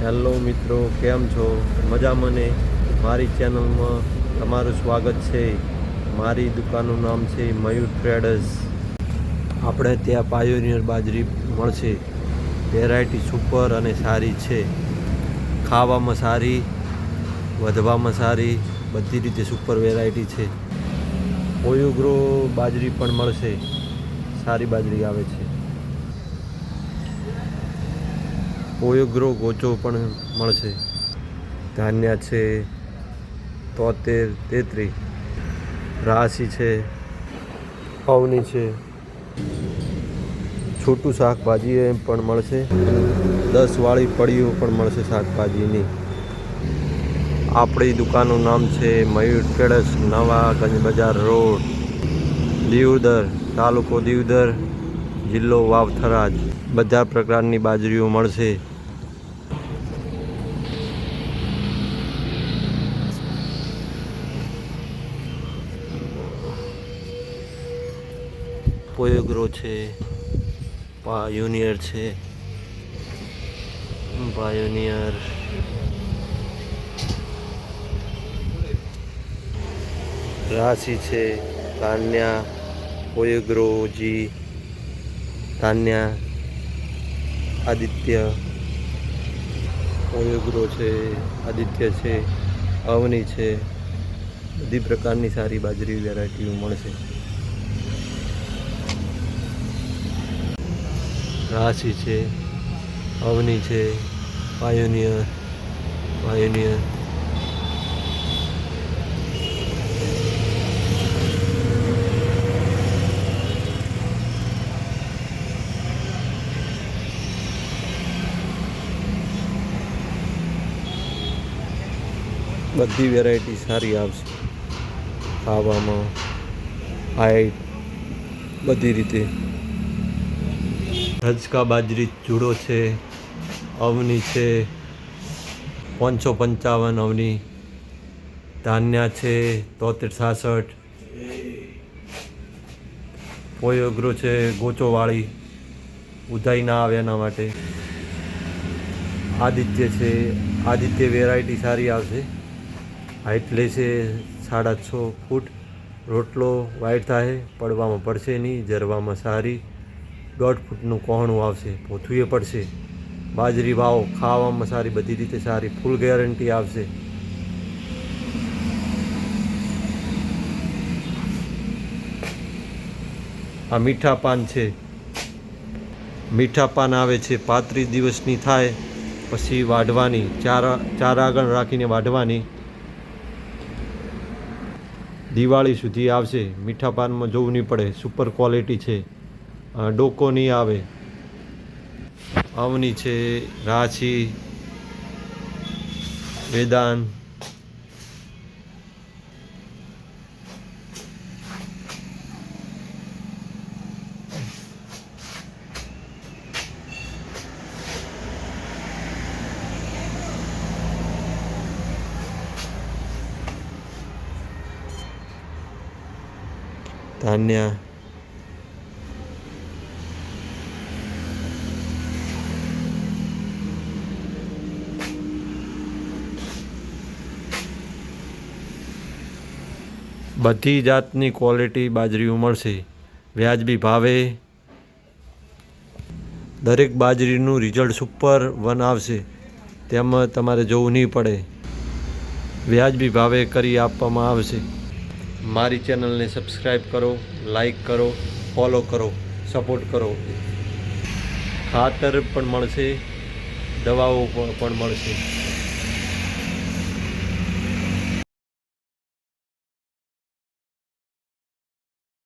Hello મિત્રો, કેમ છો? મજામાં ને? મારી ચેનલમાં તમારું સ્વાગત છે. મારી દુકાનનું નામ છે મયુર ટ્રેડર્સ. આપણે ત્યાં પાયોનિયર બાજરી મળશે. વેરાયટી સુપર અને સારી છે. ખાવામાં સારી, વધવામાં સારી, બધી રીતે સુપર વેરાયટી છે. પોયોગ્રો બાજરી પણ મળશે. સારી બાજરી આવે છે. પોયોગ્રો ગોચો પણ મળશે. ધાન્ય છે 73, 33, રાશિ છે, અવની છે. છોટું શાકભાજી પણ મળશે. 10 વાળી પડીઓ પણ મળશે શાકભાજીની. આપણી દુકાનનું નામ છે મયુર ટ્રેડર્સ, નવા ગંજ બજાર રોડ, દીવદર, તાલુકો દીવદર, જિલ્લો વાવ-થરાદ. બધા પ્રકારની બાજરીઓ મળશે. પોયોગ્રો છે, પાયોનિયર છે, પાયોનિયર, રાશિ છે, ધાન્યા, પોયોગ્રો જી, ધાન્યા, આદિત્ય, પોયોગ્રો છે, આદિત્ય છે, અવની છે. બધી પ્રકારની સારી બાજરી વેરાયટીઓ મળશે. રાશિ છે, અવની છે, પાયોનિયર, પાયોનિયર, બધી વેરાયટી સારી આવશે. ખાવામાં, હાઈટ, બધી રીતે. રજકા બાજરી જુડો છે, અવની છે 555 અવની, ધાન્યા છે 73, 66, પોયોગ્રો છે ગોચોવાળી, ઉધાઈ ના આવે એના માટે. આદિત્ય છે, આદિત્ય વેરાયટી સારી આવશે. હાઈટ લેશે 6.5 ફૂટ. રોટલો વાઈટ થાય, પડવામાં પડશે નહીં, જરવામાં સારી. 1.5 ફૂટનું કોહણું આવશે, પોથુંએ પડશે. બાજરી વાવો, ખાવામાં સારી, બધી રીતે સારી, ફૂલ ગેરંટી આવશે. આ મીઠા પાન છે. મીઠા પાન આવે છે, 35 દિવસની થાય પછી વાઢવાની, ચાર આગળ રાખીને વાઢવાની. દિવાળી સુધી આવશે. મીઠા પાનમાં જોવું નહીં પડે, સુપર ક્વોલિટી છે. ડોકો નહીં આવે. અવની છે, રાશિ, વેદાંત, ધાન્યા, બધી જાતની ક્વોલિટી બાજરીઓ મળશે. વ્યાજબી ભાવે. દરેક બાજરીનું રિઝલ્ટ સુપર 1 આવશે. તેમાં તમારે જોવું નહીં પડે. વ્યાજબી ભાવે કરી આપવામાં આવશે. મારી ચેનલને સબસ્ક્રાઈબ કરો, લાઈક કરો, ફોલો કરો, સપોર્ટ કરો. ખાતર પણ મળશે, દવાઓ પણ મળશે.